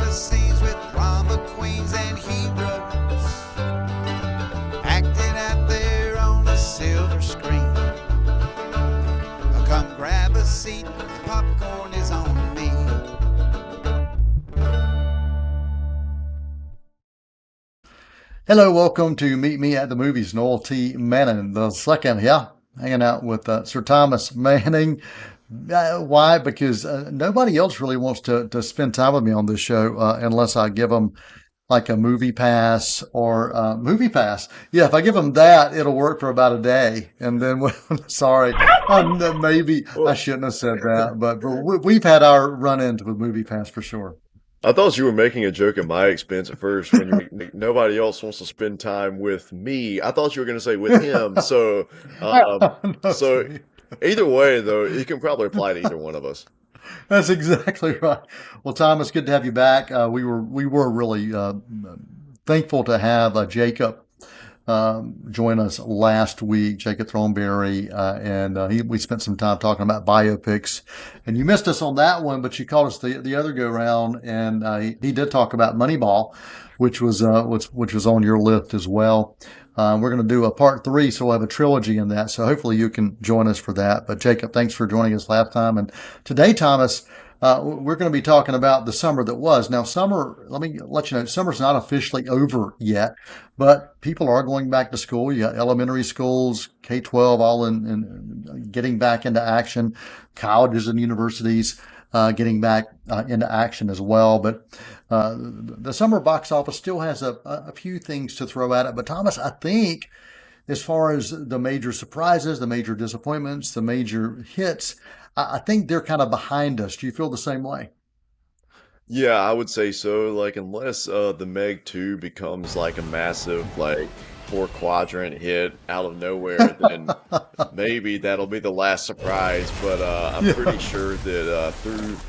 drama scenes with drama queens and heroes acting out there on the silver screen. Come grab a seat, the popcorn is on me. Hello, welcome to Meet Me at the Movies. Noel T. Manning, the second here, hanging out with Sir Thomas Manning. Why? Because nobody else really wants to spend time with me on this show unless I give them like a movie pass or movie pass. Yeah, if I give them that, it'll work for about a day. And then, sorry, maybe I Well, shouldn't have said that, but we've had our run-ins with movie pass for sure. I thought you were making a joke at my expense at first when nobody else wants to spend time with me. I thought you were going to say with him. Uh, No, so see. either way, though, it can probably apply to either one of us. That's exactly right. Well, Thomas, good to have you back. We were really thankful to have Jacob join us last week. Jacob Throneberry, and we spent some time talking about biopics. And you missed us on that one, but you called us the other go round, and he did talk about Moneyball, which was on your list as well. We're going to do a part three, so we'll have a trilogy in that. So hopefully you can join us for that. But Jacob, thanks for joining us last time. And today, Thomas, we're going to be talking about the summer that was. Now, summer, let me let you know, summer's not officially over yet, but people are going back to school. You got elementary schools, K-12, all in getting back into action. Colleges and universities getting back into action as well. But the summer box office still has a few things to throw at it. But Thomas, I think as far as the major surprises, the major disappointments, the major hits, I think they're kind of behind us. Do you feel the same way? Yeah, I would say so. Like, unless the Meg 2 becomes like a massive, like, four quadrant hit out of nowhere, then maybe that'll be the last surprise. But I'm Yeah. pretty sure that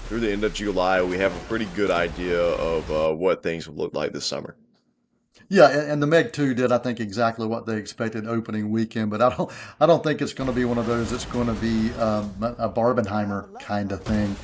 through the end of July, we have a pretty good idea of what things will look like this summer. Yeah, and the Meg 2 did, I think, exactly what they expected opening weekend, but I don't think it's going to be one of those that's going to be a Barbenheimer kind of thing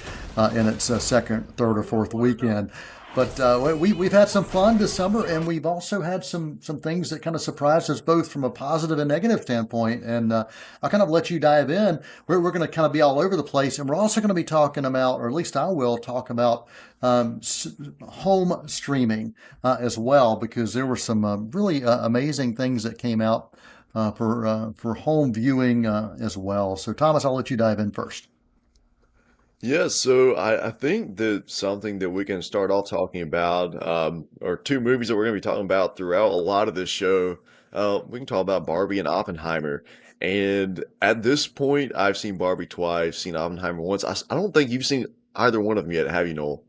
in its second, third, or fourth weekend. But we've had some fun this summer, and we've also had some things that kind of surprised us both from a positive and negative standpoint. And I'll kind of let you dive in. We're going to kind of be all over the place, and we're also going to be talking about, or at least I will talk about home streaming as well, because there were some really amazing things that came out for home viewing as well. So Thomas, I'll let you dive in first. Yeah, so I think that something that we can start off talking about, or two movies that we're going to be talking about throughout a lot of this show. We can talk about Barbie and Oppenheimer. And at this point, I've seen Barbie twice, seen Oppenheimer once. I don't think you've seen either one of them yet, have you, Noel?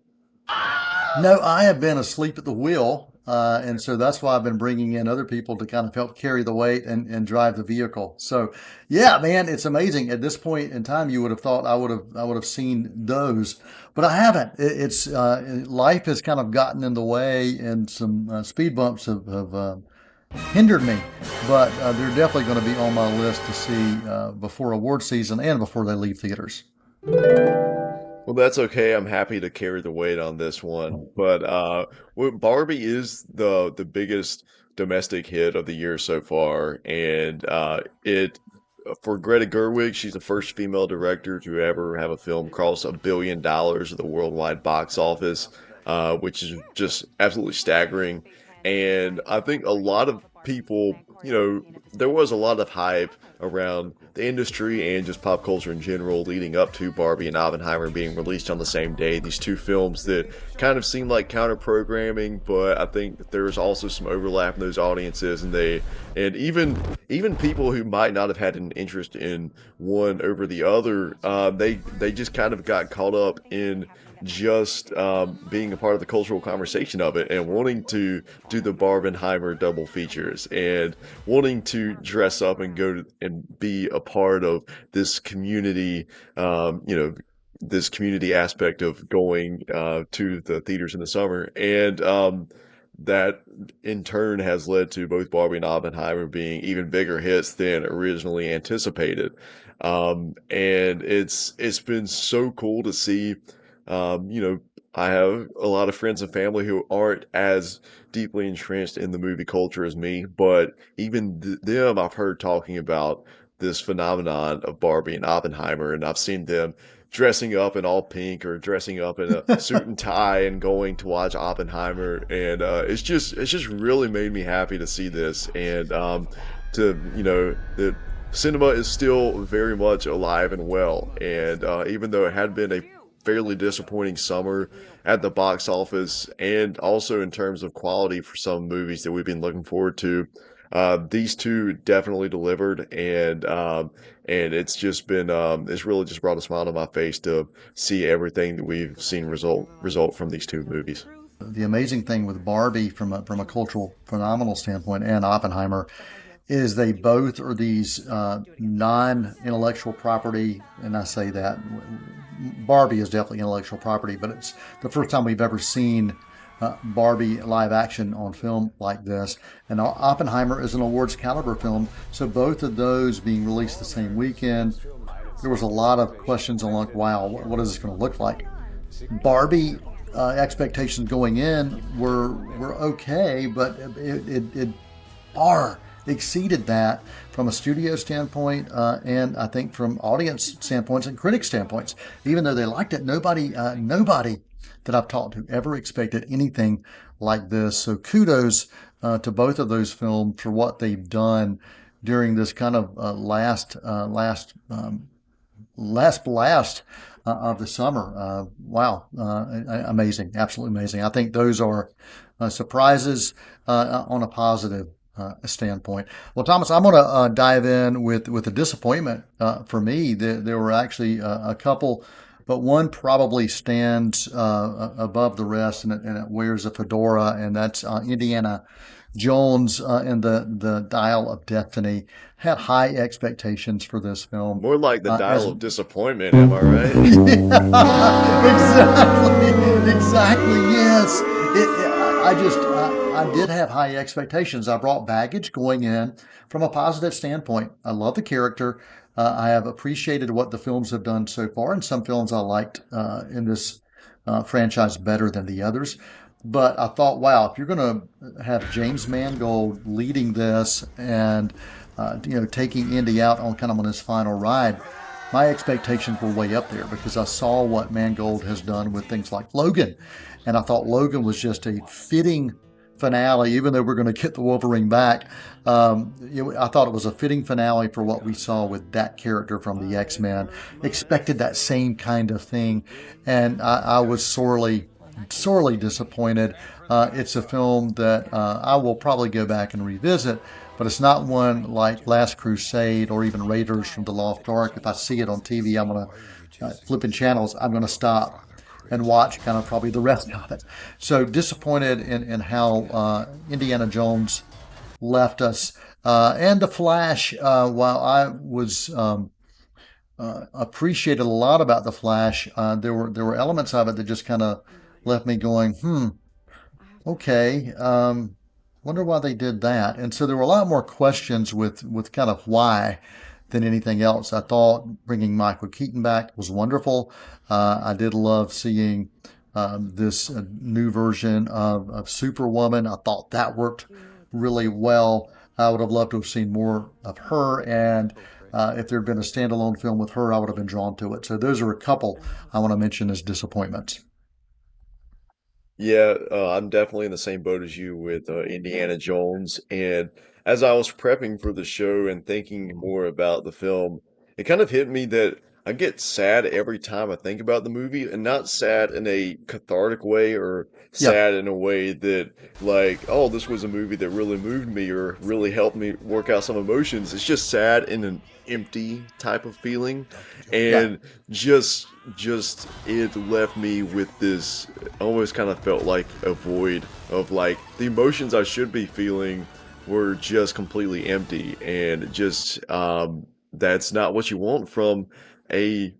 No, I have been asleep at the wheel, and so that's why I've been bringing in other people to kind of help carry the weight and drive the vehicle. So, yeah, man, it's amazing. At this point in time, you would have thought I would have seen those, but I haven't. It's life has kind of gotten in the way, and some speed bumps have hindered me. But they're definitely going to be on my list to see before award season and before they leave theaters. Well, that's okay. I'm happy to carry the weight on this one. But Barbie is the biggest domestic hit of the year so far, and it for Greta Gerwig, she's the first female director to ever have a film cross $1 billion at the worldwide box office, which is just absolutely staggering. And I think a lot of people, there was a lot of hype around the industry and just pop culture in general leading up to Barbie and Oppenheimer being released on the same day. These two films that kind of seem like counter programming, but I think that there's also some overlap in those audiences, and even people who might not have had an interest in one over the other, they just kind of got caught up in just being a part of the cultural conversation of it and wanting to do the Barbenheimer double features and wanting to dress up and go and be a part of this community, this community aspect of going to the theaters in the summer. And that in turn has led to both Barbie and Oppenheimer being even bigger hits than originally anticipated. And it's been so cool to see, um, you know, I have a lot of friends and family who aren't as deeply entrenched in the movie culture as me, but even them I've heard talking about this phenomenon of Barbie and Oppenheimer, and I've seen them dressing up in all pink or dressing up in a suit and tie and going to watch Oppenheimer, and it's just really made me happy to see this, and to that cinema is still very much alive and well, and even though it had been a fairly disappointing summer at the box office and also in terms of quality for some movies that we've been looking forward to. These two definitely delivered, and it's just been it's really just brought a smile to my face to see everything that we've seen result from these two movies. The amazing thing with Barbie from a cultural phenomenal standpoint and Oppenheimer is they both are these non-intellectual property, and I say that Barbie is definitely intellectual property, but it's the first time we've ever seen Barbie live action on film like this. And Oppenheimer is an awards caliber film, so both of those being released the same weekend, there was a lot of questions on like, wow, what is this going to look like? Barbie expectations going in were okay, but it far exceeded that from a studio standpoint, and I think from audience standpoints and critic standpoints. Even though they liked it, nobody that I've talked to ever expected anything like this. So kudos to both of those films for what they've done during this kind of last blast of the summer. Wow, amazing, absolutely amazing. I think those are surprises on a positive standpoint. Well, Thomas, I'm going to dive in with a disappointment for me. There were actually a couple, but one probably stands above the rest, and it wears a fedora, and that's Indiana Jones and the Dial of Destiny. Had high expectations for this film. More like the As dial of disappointment, am I right? exactly. Yes. I did have high expectations. I brought baggage going in from a positive standpoint. I love the character. I have appreciated what the films have done so far, and some films I liked in this franchise better than the others. But I thought, wow, if you're going to have James Mangold leading this and taking Indy out on kind of on his final ride, my expectations were way up there because I saw what Mangold has done with things like Logan, and I thought Logan was just a fitting finale, even though we're going to get the Wolverine back. I thought it was a fitting finale for what we saw with that character from the X-Men. Expected that same kind of thing, and I was sorely disappointed. It's a film that I will probably go back and revisit, but it's not one like Last Crusade or even Raiders from the Lost Ark. If I see it on TV, I'm going to flipping channels. I'm going to stop and watch kind of probably the rest of it. So disappointed in how Indiana Jones left us. And The Flash, while I was appreciated a lot about The Flash, there were elements of it that just kind of left me going, okay, wonder why they did that. And so there were a lot more questions with kind of why than anything else. I thought bringing Michael Keaton back was wonderful. I did love seeing this new version of Superwoman. I thought that worked really well. I would have loved to have seen more of her, and if there had been a standalone film with her, I would have been drawn to it. So those are a couple I want to mention as disappointments. Yeah, I'm definitely in the same boat as you with Indiana Jones. And as I was prepping for the show and thinking more about the film, it kind of hit me that I get sad every time I think about the movie, and not sad in a cathartic way or Yeah, sad in a way that, like, oh, this was a movie that really moved me or really helped me work out some emotions. It's just sad in an empty type of feeling. yeah, And just it left me with this almost kind of felt like a void of like the emotions I should be feeling were just completely empty, and just that's not what you want from a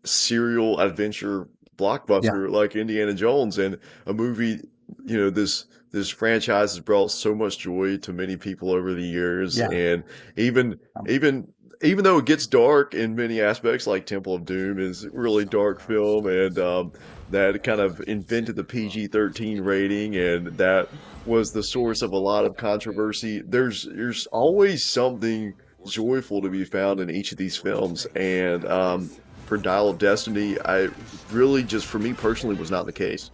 serial adventure yeah, blockbuster like Indiana Jones, and a movie, this franchise has brought so much joy to many people over the years, yeah. and even even though it gets dark in many aspects, like Temple of Doom is a really dark film, and that kind of invented the PG-13 rating, and that was the source of a lot of controversy. There's always something joyful to be found in each of these films, and for Dial of Destiny, I really just for me personally was not the case.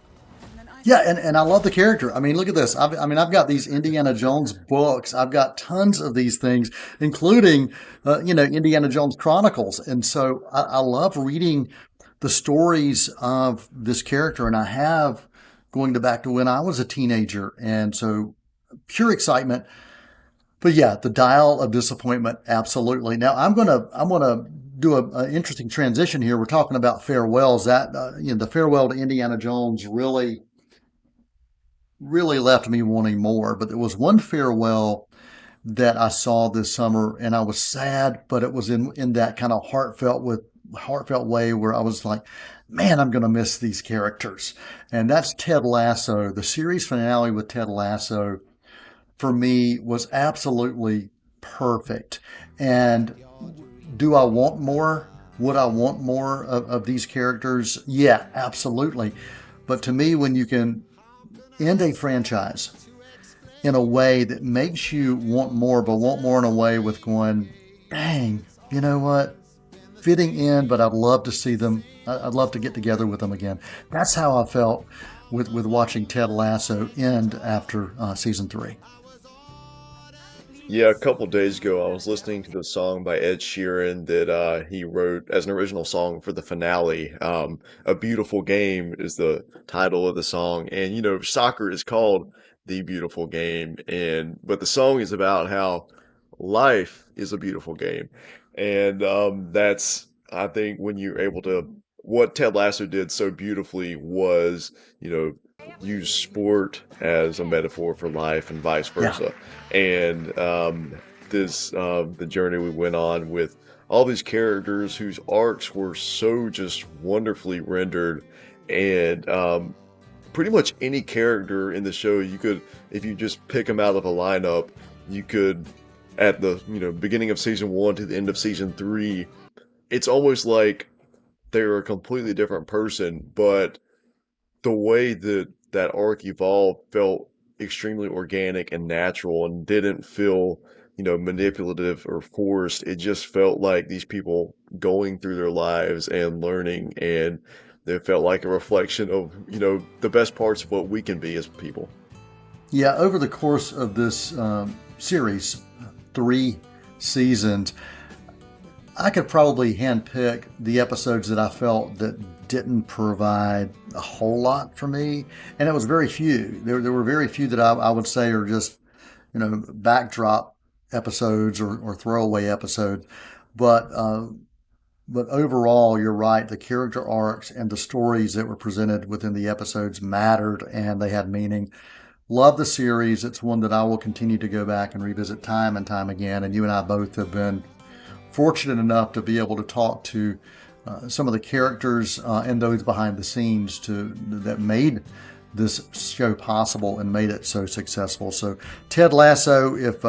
Yeah, and I love the character. I mean, look at this. I've got these Indiana Jones books. I've got tons of these things, including, Indiana Jones Chronicles. And so I love reading the stories of this character. And I have going back to when I was a teenager. And so pure excitement. But yeah, the Dial of Disappointment, absolutely. Now I'm gonna do an interesting transition here. We're talking about farewells. The farewell to Indiana Jones really left me wanting more. But there was one farewell that I saw this summer, and I was sad, but it was in that kind of heartfelt way where I was like, man, I'm going to miss these characters. And that's Ted Lasso. The series finale with Ted Lasso for me was absolutely perfect. And do I want more? Would I want more of these characters? Yeah, absolutely. But to me, when you can end a franchise in a way that makes you want more, but want more in a way with going, dang, you know what? Fitting in, but I'd love to see them. I'd love to get together with them again. That's how I felt with watching Ted Lasso end after season 3. Yeah, a couple days ago, I was listening to the song by Ed Sheeran that he wrote as an original song for the finale. A Beautiful Game is the title of the song. And, soccer is called The Beautiful Game. But the song is about how life is a beautiful game. And that's, I think, when you're able to, what Ted Lasso did so beautifully was, use sport as a metaphor for life and vice Yeah. versa. And the journey we went on with all these characters whose arcs were so just wonderfully rendered, and pretty much any character in the show, you could, if you just pick them out of a lineup, you could, at the beginning of season 1 to the end of season 3, it's almost like they're a completely different person, but the way that arc evolved felt extremely organic and natural and didn't feel, manipulative or forced. It just felt like these people going through their lives and learning, and it felt like a reflection of, the best parts of what we can be as people. Yeah, over the course of this series, 3 seasons, I could probably handpick the episodes that I felt that didn't provide a whole lot for me, and it was very few. There were very few that I would say are just, backdrop episodes or throwaway episodes. But overall, you're right. The character arcs and the stories that were presented within the episodes mattered, and they had meaning. Love the series. It's one that I will continue to go back and revisit time and time again. And you and I both have been fortunate enough to be able to talk to some of the characters and those behind the scenes that made this show possible and made it so successful. So Ted Lasso, if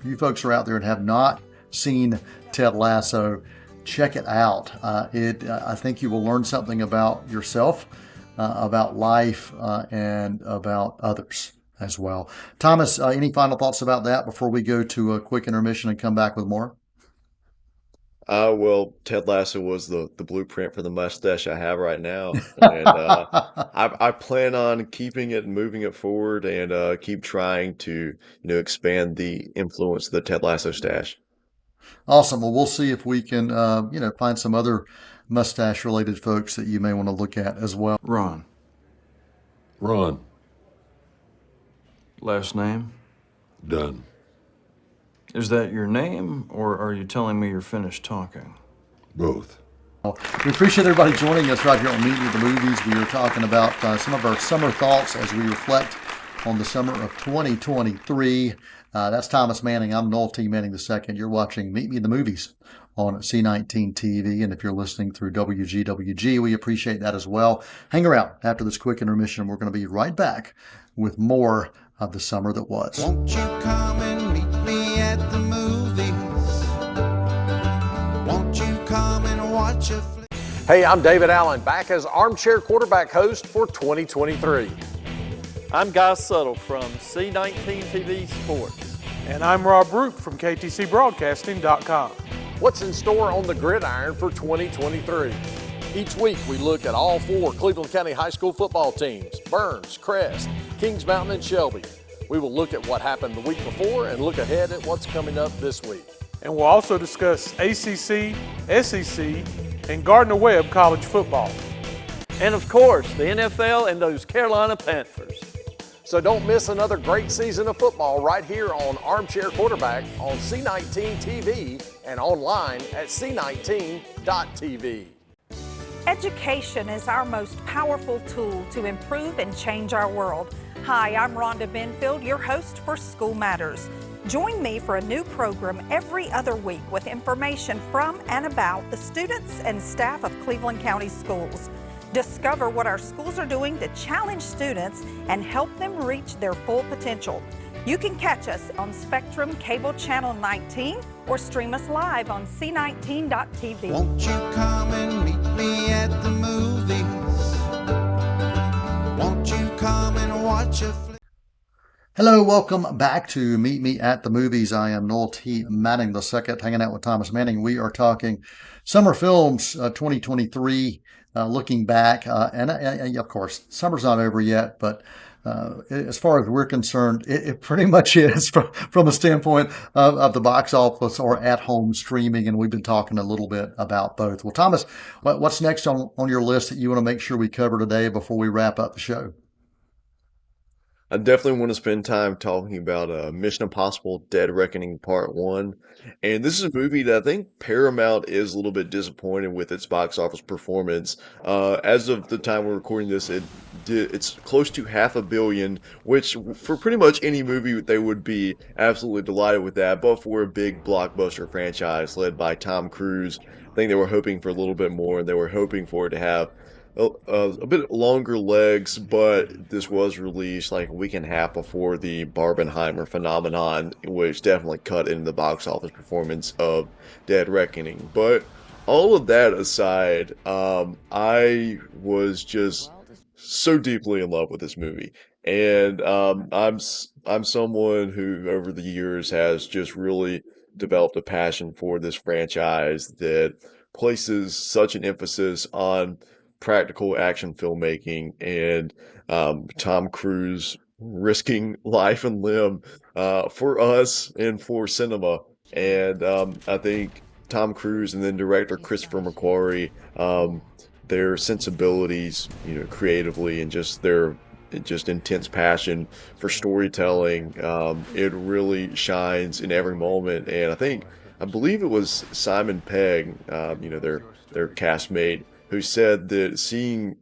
you folks are out there and have not seen Ted Lasso, check it out. I think you will learn something about yourself, about life, and about others as well. Thomas, any final thoughts about that before we go to a quick intermission and come back with more? Well, Ted Lasso was the blueprint for the mustache I have right now, and I plan on keeping it and moving it forward, and keep trying to expand the influence of the Ted Lasso stash. Awesome. Well, we'll see if we can find some other mustache related folks that you may want to look at as well. Ron. Ron, Last name? done. Is that your name, or are you telling me you're finished talking? Both. We appreciate everybody joining us right here on Meet Me at the Movies. We are talking about some of our summer thoughts as we reflect on the summer of 2023. That's Thomas Manning. I'm Noel T. Manning II. You're watching Meet Me at the Movies on C19 TV. And if you're listening through WGWG, we appreciate that as well. Hang around after this quick intermission. We're going to be right back with more of the summer that was. Won't you come and meet me at the movies? watch a flick. Hey, I'm David Allen, back as armchair quarterback host for 2023. I'm Guy Suttle from C19 TV Sports. And I'm Rob Roop from KTCBroadcasting.com. What's in store on the gridiron for 2023? Each week we look at all 4 Cleveland County High School football teams, Burns, Crest, Kings Mountain, and Shelby. We will look at what happened the week before and look ahead at what's coming up this week. And we'll also discuss ACC, SEC, and Gardner-Webb college football. And of course, the NFL and those Carolina Panthers. So don't miss another great season of football right here on Armchair Quarterback on C19 TV and online at c19.tv. Education is our most powerful tool to improve and change our world. Hi, I'm Rhonda Benfield, your host for School Matters. Join me for a new program every other week with information from and about the students and staff of Cleveland County Schools. Discover what our schools are doing to challenge students and help them reach their full potential. You can catch us on Spectrum Cable Channel 19 or stream us live on c19.tv. Won't you come and meet me at the movies? Won't you come and watch a flick? Hello, welcome back to Meet Me at the Movies. I am Noel T. Manning II, hanging out with Thomas Manning. We are talking summer films 2023, looking back. And of course, summer's not over yet, but as far as we're concerned, it pretty much is from a standpoint of the box office or at-home streaming, and we've been talking a little bit about both. Well, Thomas, what's next on your list that you want to make sure we cover today before we wrap up the show? I definitely want to spend time talking about Mission Impossible Dead Reckoning Part 1. And this is a movie that I think Paramount is a little bit disappointed with its box office performance. As of the time we're recording this, it's close to $500 million, which for pretty much any movie, they would be absolutely delighted with that. But for a big blockbuster franchise led by Tom Cruise, I think they were hoping for a little bit more. They were hoping for it to have a bit longer legs, but this was released like a week and a half before the Barbenheimer phenomenon, which definitely cut into the box office performance of Dead Reckoning. But all of that aside, I was just so deeply in love with this movie. And I'm someone who over the years has just really developed a passion for this franchise that places such an emphasis on practical action filmmaking and Tom Cruise risking life and limb for us and for cinema. And I think Tom Cruise and then director Christopher McQuarrie, their sensibilities, creatively, and just their intense passion for storytelling, it really shines in every moment. And I believe it was Simon Pegg, their castmate, who said that seeing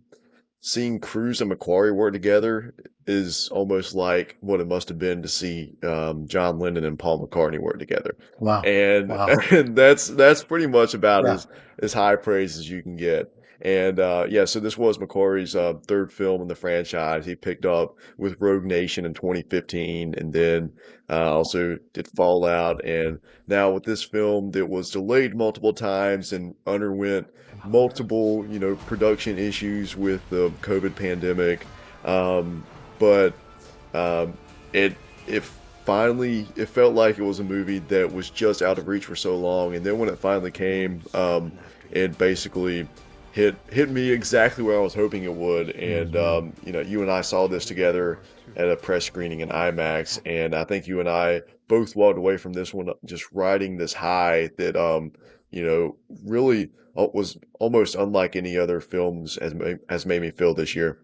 Cruise and McQuarrie work together is almost like what it must have been to see John Lennon and Paul McCartney work together. Wow. And, Wow. and that's pretty much about as high praise as you can get. And so this was McQuarrie's third film in the franchise. He picked up with Rogue Nation in 2015, and then also did Fallout. And now with this film that was delayed multiple times and underwent multiple, production issues with the COVID pandemic. But it felt like it was a movie that was just out of reach for so long. And then when it finally came, it basically hit me exactly where I was hoping it would. And, you and I saw this together at a press screening in IMAX. And I think you and I both walked away from this one just riding this high that, really was almost unlike any other films has made me feel this year.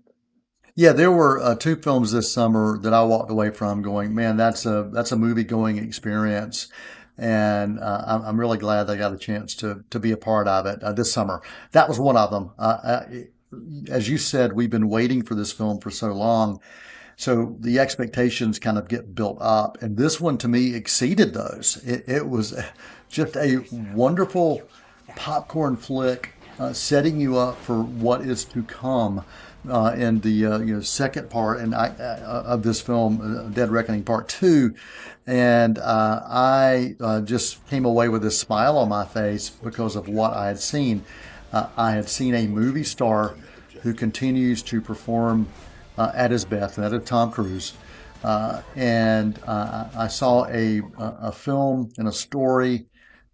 Yeah, there were two films this summer that I walked away from going, man, that's a movie going experience. And I'm really glad they got a chance to be a part of it this summer. That was one of them. As you said, we've been waiting for this film for so long. So the expectations kind of get built up. And this one, to me, exceeded those. It was just a wonderful popcorn flick, setting you up for what is to come in the second part of this film, Dead Reckoning Part 2. And I just came away with a smile on my face because of what I had seen. I had seen a movie star who continues to perform at his best, and that is Tom Cruise. And I saw a film and a story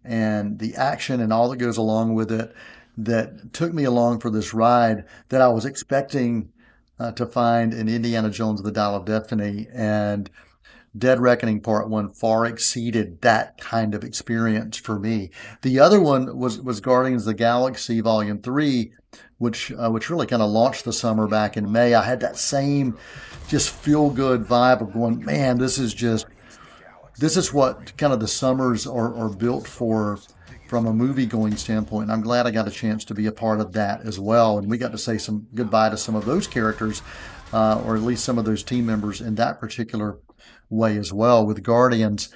and the action and all that goes along with it that took me along for this ride that I was expecting to find in Indiana Jones and the Dial of Destiny. And Dead Reckoning Part 1 far exceeded that kind of experience for me. The other one was Guardians of the Galaxy Volume 3, which really kind of launched the summer back in May. I had that same just feel-good vibe of going, man, this is what kind of the summers are built for from a movie-going standpoint. And I'm glad I got a chance to be a part of that as well. And we got to say some goodbye to some of those characters, or at least some of those team members in that particular way as well with Guardians.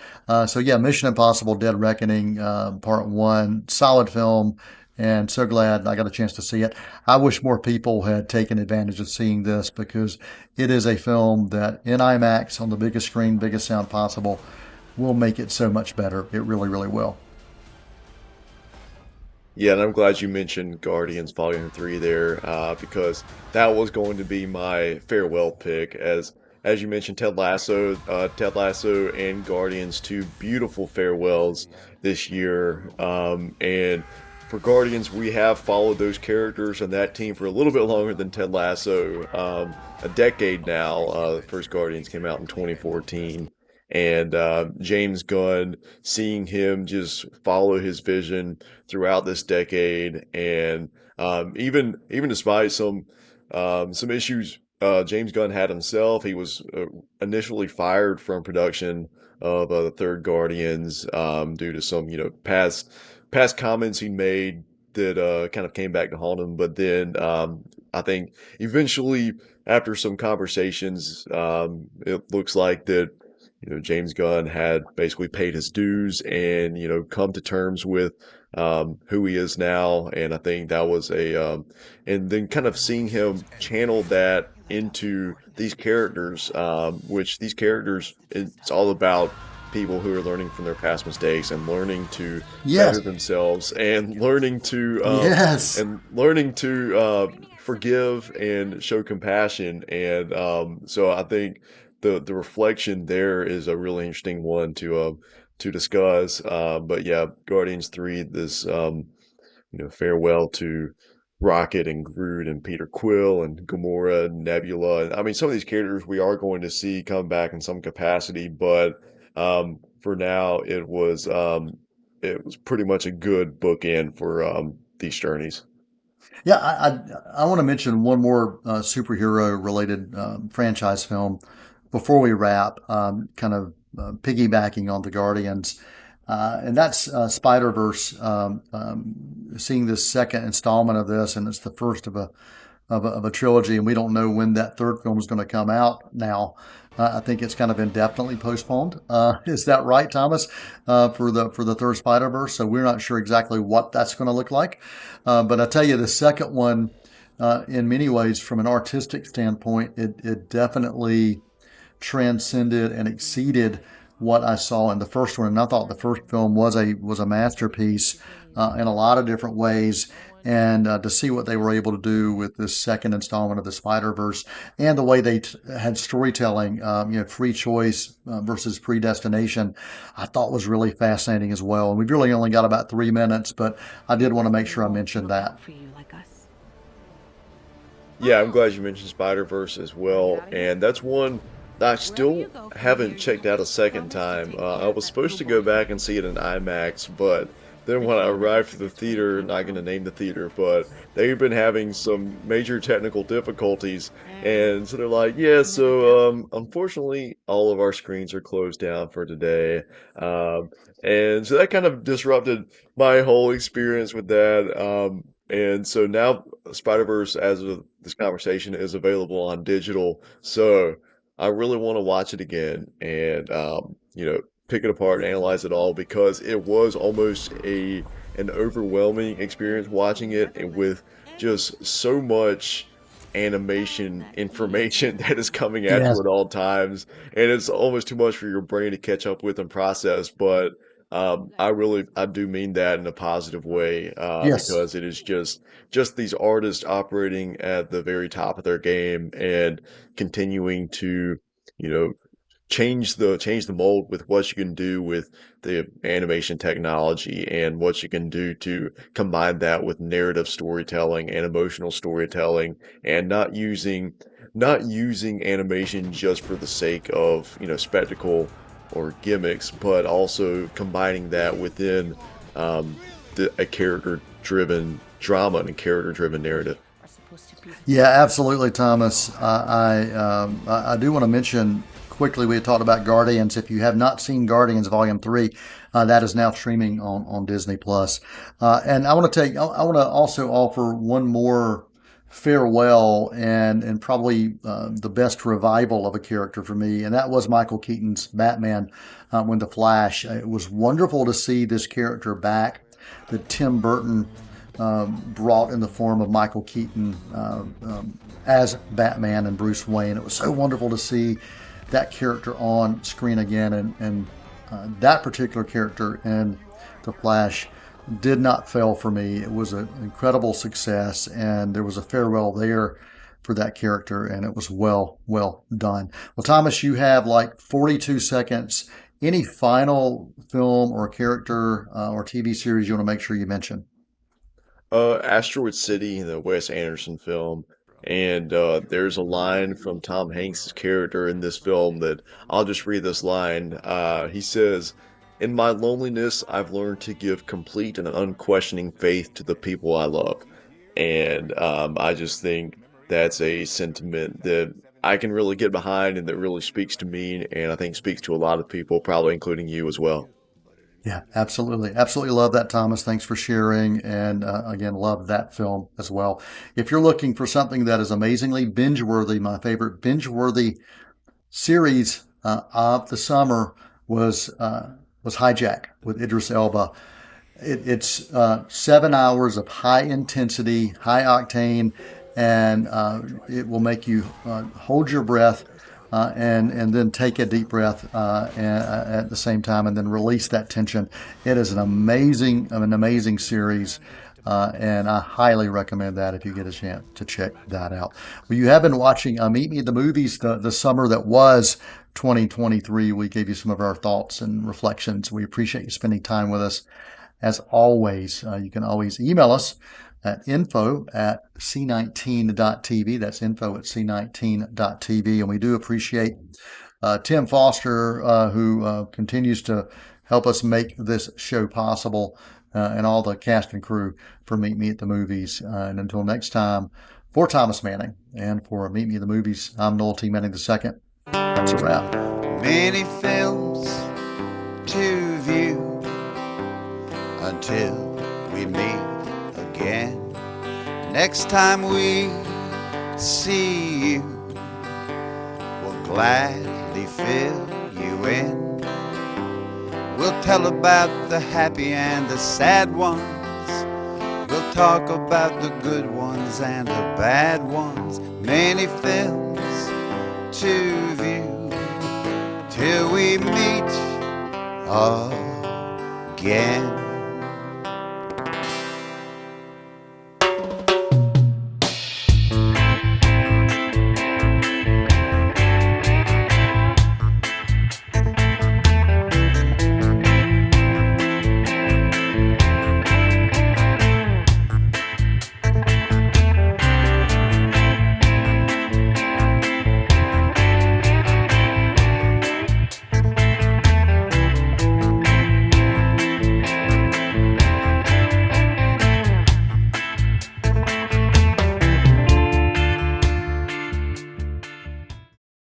So yeah, Mission Impossible Dead Reckoning Part 1, solid film, and so glad I got a chance to see it. I wish more people had taken advantage of seeing this, because it is a film that in IMAX on the biggest screen, biggest sound possible, will make it so much better. It really, really will. Yeah, and I'm glad you mentioned Guardians Volume 3 there, because that was going to be my farewell pick. As you mentioned, Ted Lasso and Guardians, two beautiful farewells this year. And for Guardians, we have followed those characters and that team for a little bit longer than Ted Lasso, a decade now. The first Guardians came out in 2014. And James Gunn, seeing him just follow his vision throughout this decade, and even despite some issues James Gunn had himself, he was initially fired from production of the third Guardians due to some past comments he made that kind of came back to haunt him. But then I think eventually, after some conversations, it looks like that James Gunn had basically paid his dues and, come to terms with who he is now. And I think that was and then kind of seeing him channel that into these characters, which these characters, it's all about people who are learning from their past mistakes and learning to better themselves and learning to forgive and show compassion. And so I think the reflection there is a really interesting one to discuss. But yeah, Guardians 3, this farewell to Rocket and Groot and Peter Quill and Gamora and Nebula. I mean, some of these characters we are going to see come back in some capacity, but for now it was pretty much a good bookend for these journeys. Yeah, I want to mention one more superhero related franchise film before we wrap, kind of piggybacking on the Guardians, and that's Spider-Verse. Seeing this second installment of this, and it's the first of a trilogy, and we don't know when that third film is going to come out now. I think it's kind of indefinitely postponed. Is that right, Thomas? For the third Spider-Verse, so we're not sure exactly what that's going to look like. But I tell you, the second one, in many ways, from an artistic standpoint, it definitely transcended and exceeded what I saw in the first one. And I thought the first film was a masterpiece in a lot of different ways. And to see what they were able to do with this second installment of the Spider-Verse, and the way they had storytelling, free choice versus predestination, I thought was really fascinating as well. And we've really only got about 3 minutes, but I did want to make sure I mentioned that. Yeah, I'm glad you mentioned Spider-Verse as well. And that's one I still haven't checked out a second time. I was supposed to go back and see it in IMAX, but then when I arrived at the theater, not going to name the theater, but they've been having some major technical difficulties, and so they're like, yeah, so unfortunately, all of our screens are closed down for today. And so that kind of disrupted my whole experience with that. And so now Spider-Verse, as of this conversation, is available on digital. So I really want to watch it again and, pick it apart and analyze it all, because it was almost an overwhelming experience watching it, and with just so much animation information that is coming at you at all times, and it's almost too much for your brain to catch up with and process. But I do mean that in a positive way, Yes. because it is just these artists operating at the very top of their game and continuing to, you know, change the mold with what you can do with the animation technology and what you can do to combine that with narrative storytelling and emotional storytelling, and not using animation just for the sake of, spectacle or gimmicks, but also combining that within a character-driven drama and a character-driven narrative. Yeah, absolutely, Thomas. I do want to mention quickly, we had talked about Guardians. If you have not seen Guardians Volume 3, that is now streaming on Disney Plus. And I want to also offer one more farewell and probably the best revival of a character for me, and that was Michael Keaton's Batman when The Flash. It was wonderful to see this character back that Tim Burton brought in the form of Michael Keaton as Batman and Bruce Wayne. It was so wonderful to see that character on screen again, and that particular character in The Flash did not fail for me. It was an incredible success, and there was a farewell there for that character, and it was well done. Well, Thomas, you have like 42 seconds. Any final film or character or TV series you want to make sure you mention? Asteroid City, the Wes Anderson film, and there's a line from Tom Hanks' character in this film that I'll just read this line. He says, "In my loneliness, I've learned to give complete and unquestioning faith to the people I love." And I just think that's a sentiment that I can really get behind and that really speaks to me, and I think speaks to a lot of people, probably including you as well. Yeah, absolutely. Absolutely love that, Thomas. Thanks for sharing. And again, love that film as well. If you're looking for something that is amazingly binge-worthy, my favorite binge-worthy series of the summer was Hijack with Idris Elba. It's 7 hours of high intensity, high octane, and it will make you hold your breath and then take a deep breath at the same time, and then release that tension. It is an amazing series, and I highly recommend that if you get a chance to check that out. Well, you have been watching Meet Me at the Movies, the summer that was 2023. We gave you some of our thoughts and reflections. We appreciate you spending time with us. As always, you can always email us at info@c19.tv. That's info@c19.tv. And we do appreciate Tim Foster, who continues to help us make this show possible, and all the cast and crew for Meet Me at the Movies. And until next time, for Thomas Manning and for Meet Me at the Movies, I'm Noel T. Manning II. That's a wrap. Many films to view until we meet again. Next time we see you, we'll gladly fill you in. We'll tell about the happy and the sad ones. We'll talk about the good ones and the bad ones. Many films to view till we meet again.